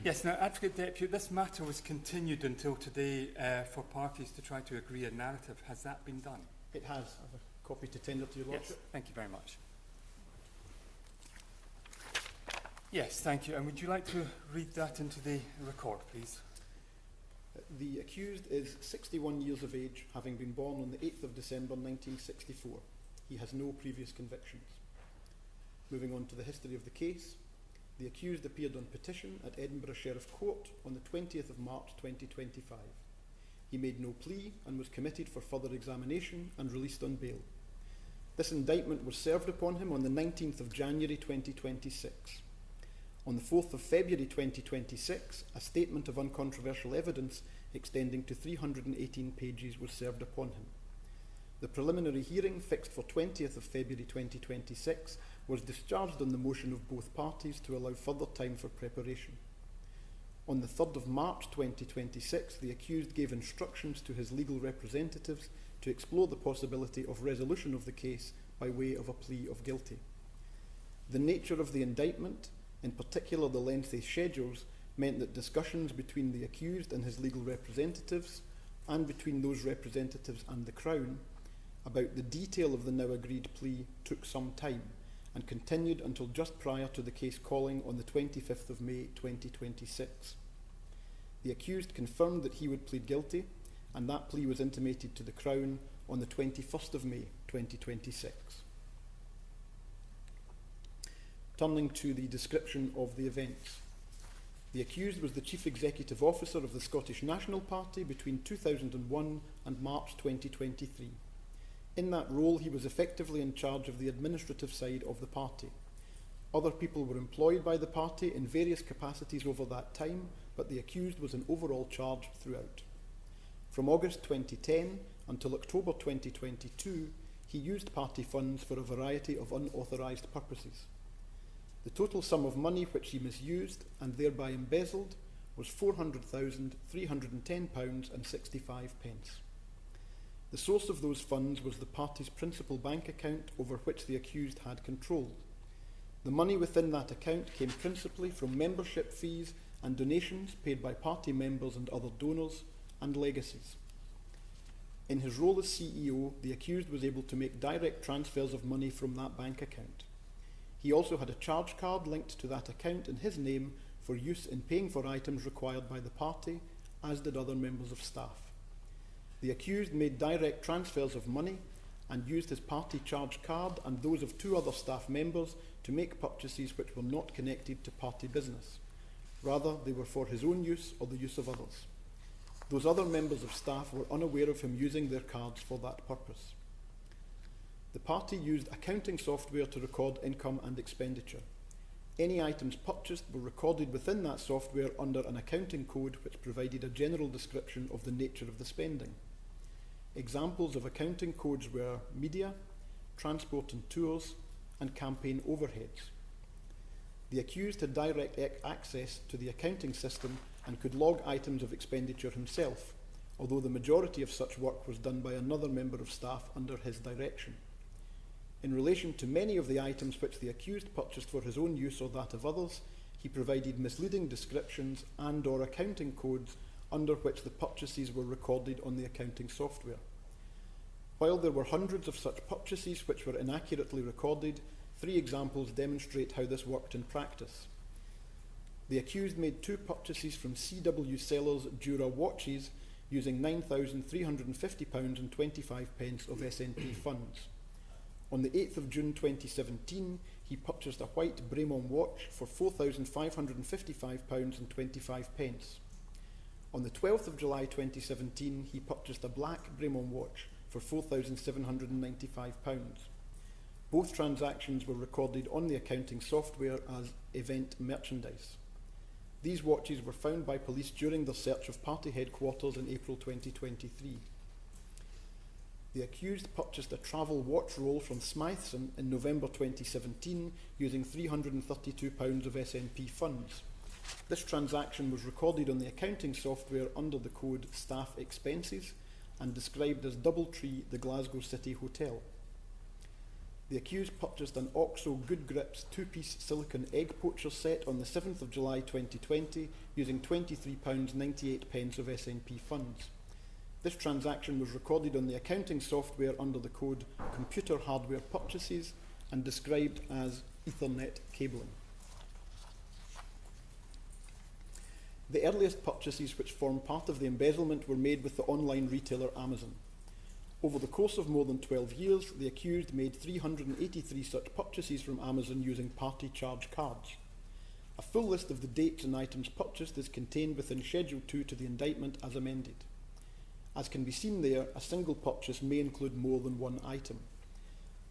Yes, now, Advocate Deputy, this matter was continued until today for parties to try to agree a narrative. Has that been done? It has. I have a copy to tender to your Lordship. Yes, thank you very much. Yes, thank you. And would you like to read that into the record, please? The accused is 61 years of age, having been born on the 8th of December 1964. He has no previous convictions. Moving on to the history of the case, the accused appeared on petition at Edinburgh Sheriff Court on the 20th of March 2025. He made no plea and was committed for further examination and released on bail. This indictment was served upon him on the 19th of January 2026. On the 4th of February 2026, a statement of uncontroversial evidence extending to 318 pages was served upon him. The preliminary hearing, fixed for 20th of February 2026, was discharged on the motion of both parties to allow further time for preparation. On the 3rd of March 2026, the accused gave instructions to his legal representatives to explore the possibility of resolution of the case by way of a plea of guilty. The nature of the indictment, in particular the lengthy schedules, meant that discussions between the accused and his legal representatives, and between those representatives and the Crown, about the detail of the now agreed plea took some time and continued until just prior to the case calling on the 25th of May 2026. The accused confirmed that he would plead guilty, and that plea was intimated to the Crown on the 21st of May 2026. Turning to the description of the events. The accused was the Chief Executive Officer of the Scottish National Party between 2001 and March 2023. In that role, he was effectively in charge of the administrative side of the party. Other people were employed by the party in various capacities over that time, but the accused was in overall charge throughout. From August 2010 until October 2022, he used party funds for a variety of unauthorised purposes. The total sum of money which he misused and thereby embezzled was £400,310.65. The source of those funds was the party's principal bank account over which the accused had control. The money within that account came principally from membership fees and donations paid by party members and other donors, and legacies. In his role as CEO, the accused was able to make direct transfers of money from that bank account. He also had a charge card linked to that account in his name for use in paying for items required by the party, as did other members of staff. The accused made direct transfers of money and used his party charge card and those of 2 other staff members to make purchases which were not connected to party business. Rather, they were for his own use or the use of others. Those other members of staff were unaware of him using their cards for that purpose. The party used accounting software to record income and expenditure. Any items purchased were recorded within that software under an accounting code which provided a general description of the nature of the spending. Examples of accounting codes were media, transport and tours, and campaign overheads. The accused had direct access to the accounting system and could log items of expenditure himself, although the majority of such work was done by another member of staff under his direction. In relation to many of the items which the accused purchased for his own use or that of others, he provided misleading descriptions and/or accounting codes under which the purchases were recorded on the accounting software. While there were hundreds of such purchases which were inaccurately recorded, 3 examples demonstrate how this worked in practice. The accused made 2 purchases from CW Sellers Dura watches using £9,350.25 of SNP funds. On the 8th of June 2017, he purchased a white Bremont watch for £4,555.25. On the 12th of July 2017, he purchased a black Bremont watch for £4,795. Both transactions were recorded on the accounting software as event merchandise. These watches were found by police during their search of party headquarters in April 2023. The accused purchased a travel watch roll from Smythson in November 2017 using £332 of SNP funds. This transaction was recorded on the accounting software under the code Staff Expenses and described as Doubletree, the Glasgow City Hotel. The accused purchased an OXO Good Grips 2-piece silicone egg poacher set on the 7th of July 2020 using £23.98 of SNP funds. This transaction was recorded on the accounting software under the code Computer Hardware Purchases and described as Ethernet cabling. The earliest purchases which form part of the embezzlement were made with the online retailer Amazon. Over the course of more than 12 years, the accused made 383 such purchases from Amazon using party charge cards. A full list of the dates and items purchased is contained within Schedule 2 to the indictment as amended. As can be seen there, a single purchase may include more than one item.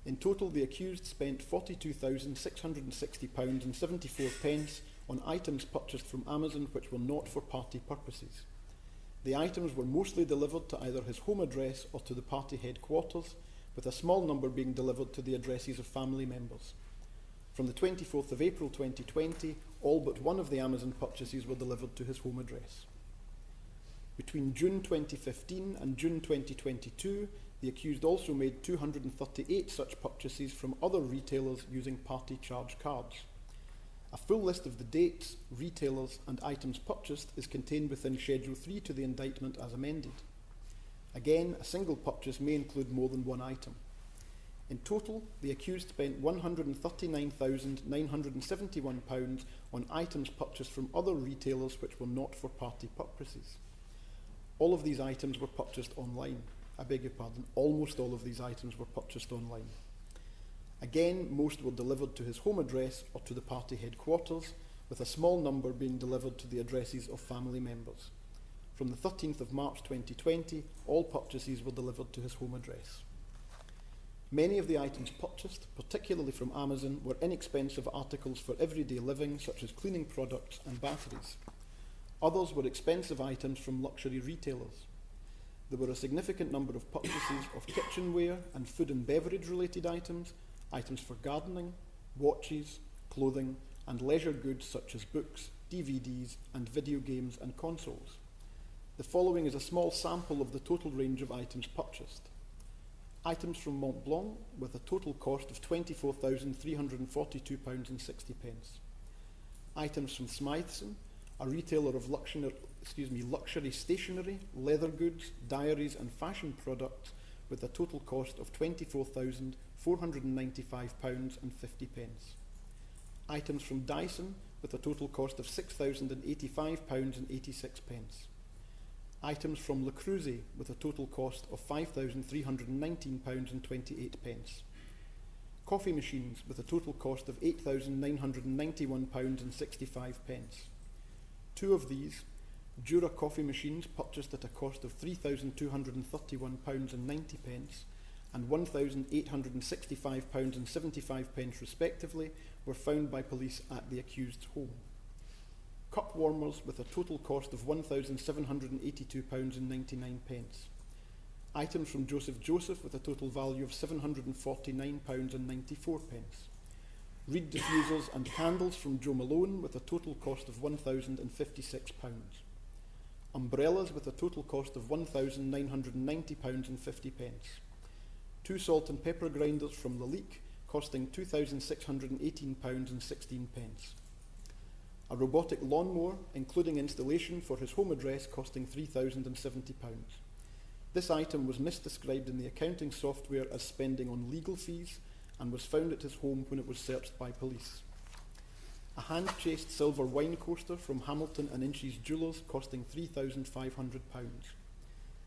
In total, the accused spent £42,660.74 on items purchased from Amazon which were not for party purposes. The items were mostly delivered to either his home address or to the party headquarters, with a small number being delivered to the addresses of family members. From the 24th of April 2020, all but one of the Amazon purchases were delivered to his home address. Between June 2015 and June 2022, the accused also made 238 such purchases from other retailers using party charge cards. A full list of the dates, retailers and items purchased is contained within Schedule 3 to the indictment as amended. Again, a single purchase may include more than one item. In total, the accused spent £139,971 on items purchased from other retailers which were not for party purposes. All of these items were purchased online. I beg your pardon, almost all of these items were purchased online. Again, most were delivered to his home address or to the party headquarters, with a small number being delivered to the addresses of family members. From the 13th of March 2020, all purchases were delivered to his home address. Many of the items purchased, particularly from Amazon, were inexpensive articles for everyday living, such as cleaning products and batteries. Others were expensive items from luxury retailers. There were a significant number of purchases of kitchenware and food and beverage related items, items for gardening, watches, clothing, and leisure goods such as books, DVDs, and video games and consoles. The following is a small sample of the total range of items purchased. Items from Mont Blanc with a total cost of £24,342.60. Items from Smythson, a retailer of luxury stationery, leather goods, diaries and fashion products with a total cost of £24,495.50. Items from Dyson with a total cost of £6,085.86. Items from Le Creuset with a total cost of £5,319.28. Coffee machines with a total cost of £8,991.65. Two of these, Jura coffee machines purchased at a cost of £3,231.90 and £1,865.75 respectively, were found by police at the accused's home. Cup warmers with a total cost of £1,782.99. Items from Joseph with a total value of £749.94. Reed diffusers and candles from Joe Malone with a total cost of £1,056. Umbrellas with a total cost of £1,990.50. Two salt and pepper grinders from Lalique costing £2,618.16. A robotic lawnmower, including installation for his home address, costing £3,070. This item was misdescribed in the accounting software as spending on legal fees and was found at his home when it was searched by police. A hand-chased silver wine coaster from Hamilton and Inches Jewellers costing £3,500.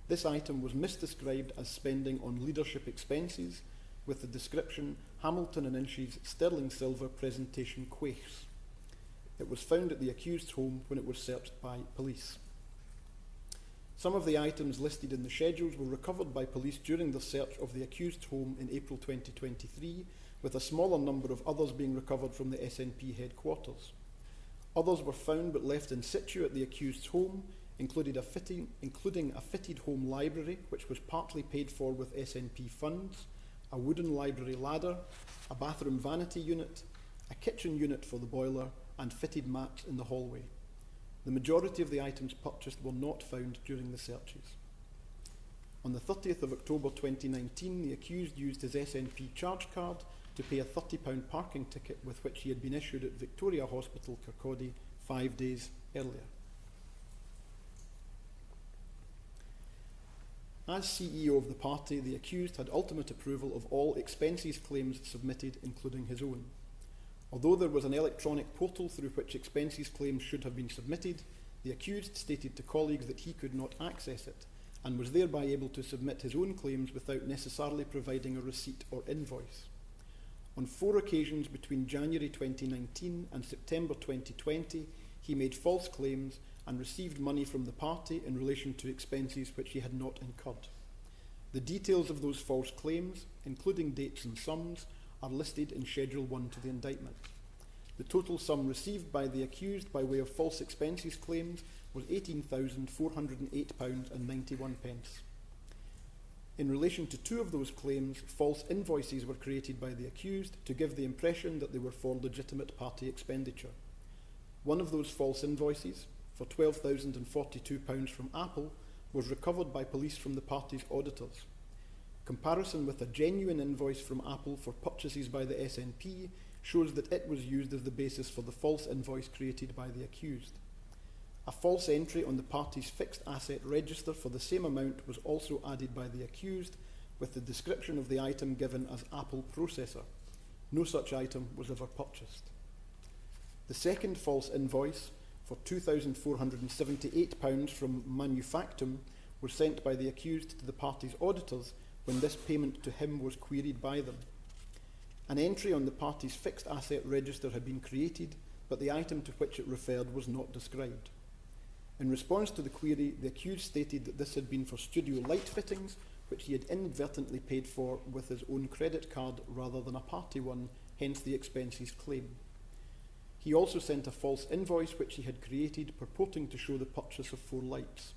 This item was misdescribed as spending on leadership expenses with the description Hamilton and Inches sterling silver presentation quaifs. It was found at the accused's home when it was searched by police. Some of the items listed in the schedules were recovered by police during the search of the accused's home in April 2023, with a smaller number of others being recovered from the SNP headquarters. Others were found but left in situ at the accused's home, including a fitted home library, which was partly paid for with SNP funds, a wooden library ladder, a bathroom vanity unit, a kitchen unit for the boiler, and fitted mats in the hallway. The majority of the items purchased were not found during the searches. On the 30th of October 2019, the accused used his SNP charge card to pay a £30 parking ticket with which he had been issued at Victoria Hospital, Kirkcaldy, 5 days earlier. As CEO of the party, the accused had ultimate approval of all expenses claims submitted, including his own. Although there was an electronic portal through which expenses claims should have been submitted, the accused stated to colleagues that he could not access it, and was thereby able to submit his own claims without necessarily providing a receipt or invoice. On 4 occasions between January 2019 and September 2020, he made false claims and received money from the party in relation to expenses which he had not incurred. The details of those false claims, including dates and sums, are listed in Schedule 1 to the indictment. The total sum received by the accused by way of false expenses claims was £18,408.91. In relation to 2 of those claims, false invoices were created by the accused to give the impression that they were for legitimate party expenditure. One of those false invoices, for £12,042 from Apple, was recovered by police from the party's auditors. Comparison with a genuine invoice from Apple for purchases by the SNP shows that it was used as the basis for the false invoice created by the accused. A false entry on the party's fixed asset register for the same amount was also added by the accused, with the description of the item given as Apple processor. No such item was ever purchased. The second false invoice, for £2,478 from Manufactum, was sent by the accused to the party's auditors when this payment to him was queried by them. An entry on the party's fixed asset register had been created, but the item to which it referred was not described. In response to the query, the accused stated that this had been for studio light fittings, which he had inadvertently paid for with his own credit card rather than a party one, hence the expenses claim. He also sent a false invoice which he had created purporting to show the purchase of 4 lights.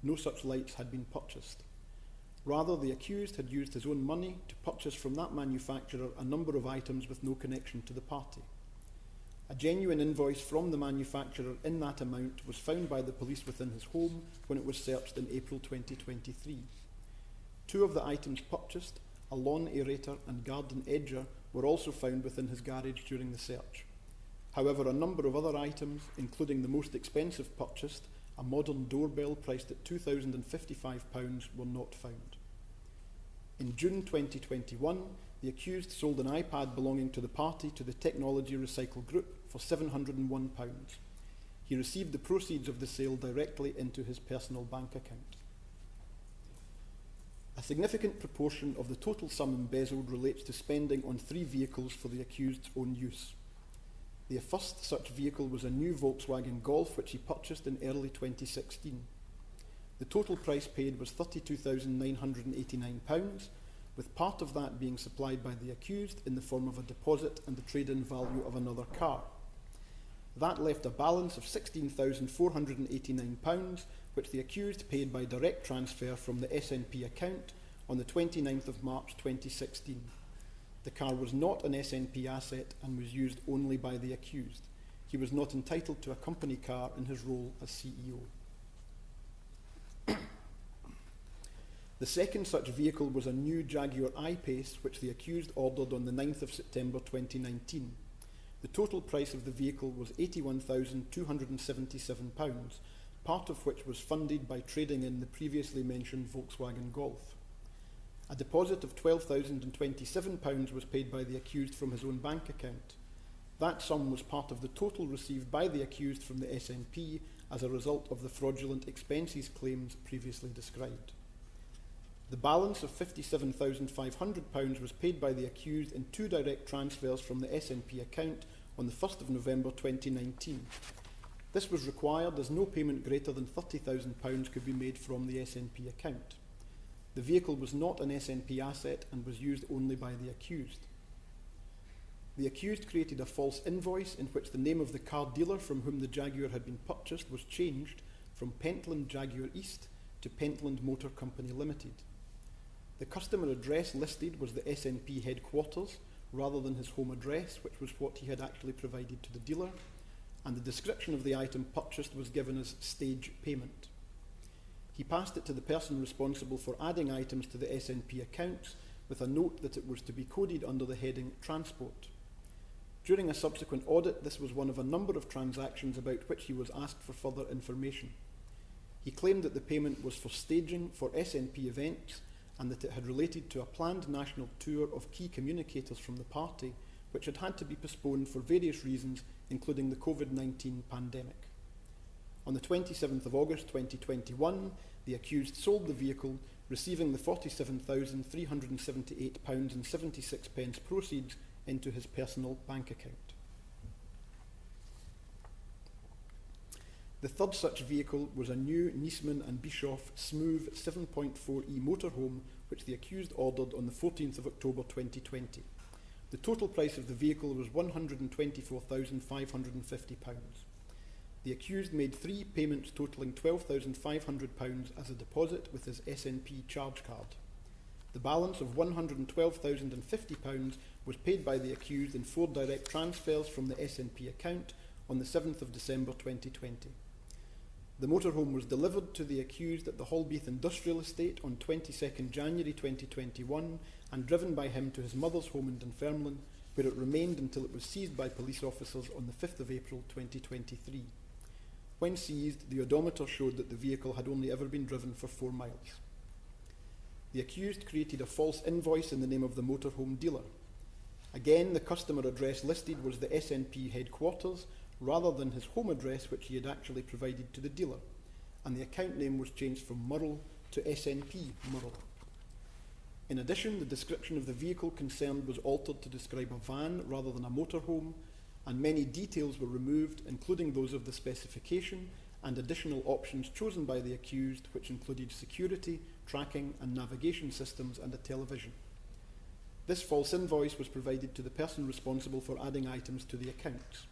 No such lights had been purchased. Rather, the accused had used his own money to purchase from that manufacturer a number of items with no connection to the party. A genuine invoice from the manufacturer in that amount was found by the police within his home when it was searched in April 2023. 2 of the items purchased, a lawn aerator and garden edger, were also found within his garage during the search. However, a number of other items, including the most expensive purchased, a modern doorbell priced at £2,055, were not found. In June 2021, the accused sold an iPad belonging to the party to the Technology Recycle Group for £701. He received the proceeds of the sale directly into his personal bank account. A significant proportion of the total sum embezzled relates to spending on 3 vehicles for the accused's own use. The first such vehicle was a new Volkswagen Golf which he purchased in early 2016. The total price paid was £32,989, with part of that being supplied by the accused in the form of a deposit and the trade-in value of another car. That left a balance of £16,489, which the accused paid by direct transfer from the SNP account on the 29th of March 2016. The car was not an SNP asset and was used only by the accused. He was not entitled to a company car in his role as CEO. The second such vehicle was a new Jaguar I-Pace which the accused ordered on the 9th of September 2019. The total price of the vehicle was £81,277, part of which was funded by trading in the previously mentioned Volkswagen Golf. A deposit of £12,027 was paid by the accused from his own bank account. That sum was part of the total received by the accused from the SNP as a result of the fraudulent expenses claims previously described. The balance of £57,500 was paid by the accused in 2 direct transfers from the SNP account on the 1st of November 2019. This was required as no payment greater than £30,000 could be made from the SNP account. The vehicle was not an SNP asset and was used only by the accused. The accused created a false invoice in which the name of the car dealer from whom the Jaguar had been purchased was changed from Pentland Jaguar East to Pentland Motor Company Limited. The customer address listed was the SNP headquarters rather than his home address, which was what he had actually provided to the dealer, and the description of the item purchased was given as stage payment. He passed it to the person responsible for adding items to the SNP accounts, with a note that it was to be coded under the heading Transport. During a subsequent audit, this was one of a number of transactions about which he was asked for further information. He claimed that the payment was for staging for SNP events and that it had related to a planned national tour of key communicators from the party, which had to be postponed for various reasons, including the COVID-19 pandemic. On the 27th of August 2021, the accused sold the vehicle, receiving the £47,378.76 proceeds into his personal bank account. The third such vehicle was a new Niesman and Bischoff Smooth 7.4e motorhome, which the accused ordered on the 14th of October 2020. The total price of the vehicle was £124,550. The accused made 3 payments totalling £12,500 as a deposit with his SNP charge card. The balance of £112,050 was paid by the accused in 4 direct transfers from the SNP account on the 7th of December 2020. The motorhome was delivered to the accused at the Holbeath Industrial Estate on 22nd January 2021 and driven by him to his mother's home in Dunfermline, where it remained until it was seized by police officers on the 5th of April 2023. When seized, the odometer showed that the vehicle had only ever been driven for 4 miles. The accused created a false invoice in the name of the motorhome dealer. Again, the customer address listed was the SNP headquarters, rather than his home address, which he had actually provided to the dealer, and the account name was changed from Murrell to SNP Murrell. In addition, the description of the vehicle concerned was altered to describe a van rather than a motorhome, and many details were removed, including those of the specification and additional options chosen by the accused, which included security, tracking and navigation systems and a television. This false invoice was provided to the person responsible for adding items to the accounts.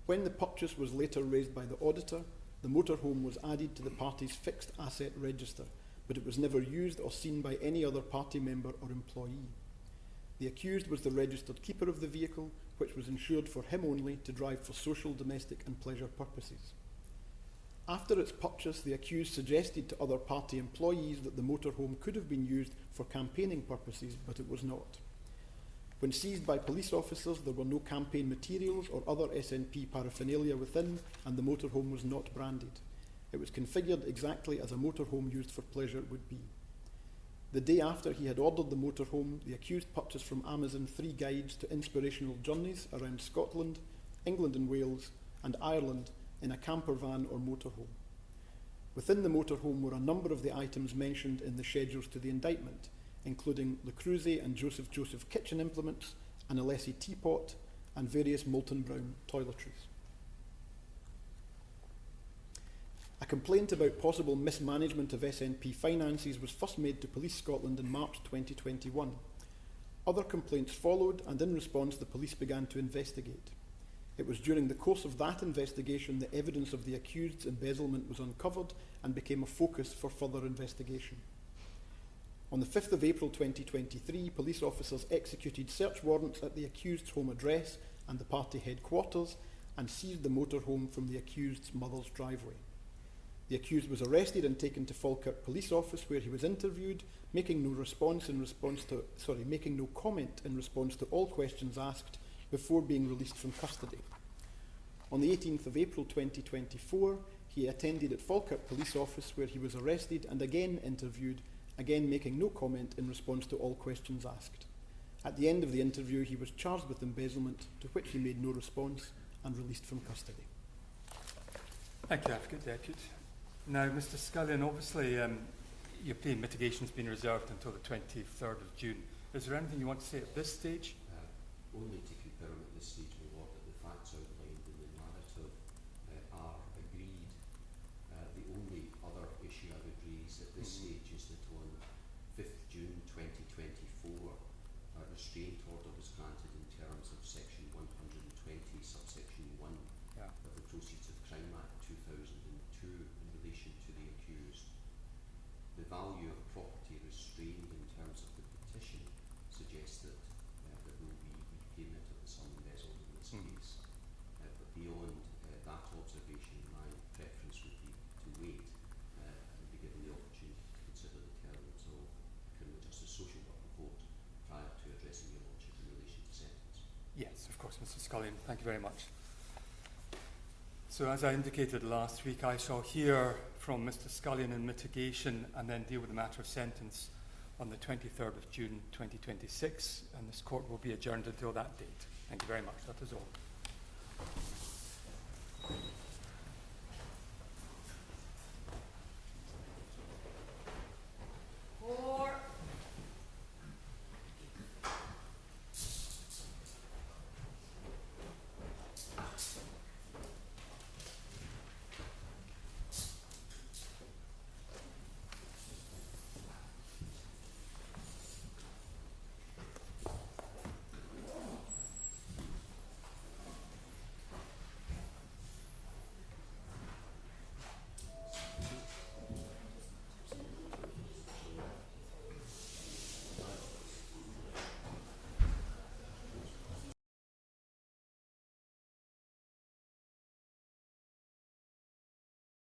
When the purchase was later raised by the auditor, the motorhome was added to the party's fixed asset register, but it was never used or seen by any other party member or employee. The accused was the registered keeper of the vehicle, which was insured for him only to drive for social, domestic and pleasure purposes. After its purchase, the accused suggested to other party employees that the motorhome could have been used for campaigning purposes, but it was not. When seized by police officers, there were no campaign materials or other SNP paraphernalia within, and the motorhome was not branded. It was configured exactly as a motorhome used for pleasure would be. The day after he had ordered the motorhome, the accused purchased from Amazon 3 guides to inspirational journeys around Scotland, England and Wales, and Ireland in a camper van or motorhome. Within the motorhome were a number of the items mentioned in the schedules to the indictment, including Le Creuset and Joseph kitchen implements, an Alessi teapot, and various Molton Brown toiletries. A complaint about possible mismanagement of SNP finances was first made to Police Scotland in March 2021. Other complaints followed, and in response the police began to investigate. It was during the course of that investigation that evidence of the accused's embezzlement was uncovered and became a focus for further investigation. On the 5th of April 2023, police officers executed search warrants at the accused's home address and the party headquarters and seized the motorhome from the accused's mother's driveway. The accused was arrested and taken to Falkirk Police Office, where he was interviewed, making no comment in response to all questions asked before being released from custody. On the 18th of April 2024, he attended at Falkirk Police Office, where he was arrested and again interviewed, again making no comment in response to all questions asked. At the end of the interview, he was charged with embezzlement, to which he made no response and released from custody. Thank you, Advocate Deputy. Now, Mr Scullion, obviously your plea and mitigation has been reserved until the 23rd of June. Is there anything you want to say at this stage? Only to confirm at this stage, my Lord, that the facts outlined in the narrative are agreed. The only other issue I would raise at this stage is that on 5th June 2024, a restraint order was granted in terms of section 120, subsection 1 of the Proceeds of Crime Act 2002 in relation to the accused. The value of property restrained in terms of the petition suggests that there will be repayment of the sum embezzled in this case. But beyond that observation, my preference would be to wait and be given the opportunity to consider the terms of criminal justice social work before Yes, of course, Mr. Scullion. Thank you very much. So as I indicated last week, I shall hear from Mr. Scullion in mitigation and then deal with the matter of sentence on the 23rd of June 2026, and this court will be adjourned until that date. Thank you very much. That is all.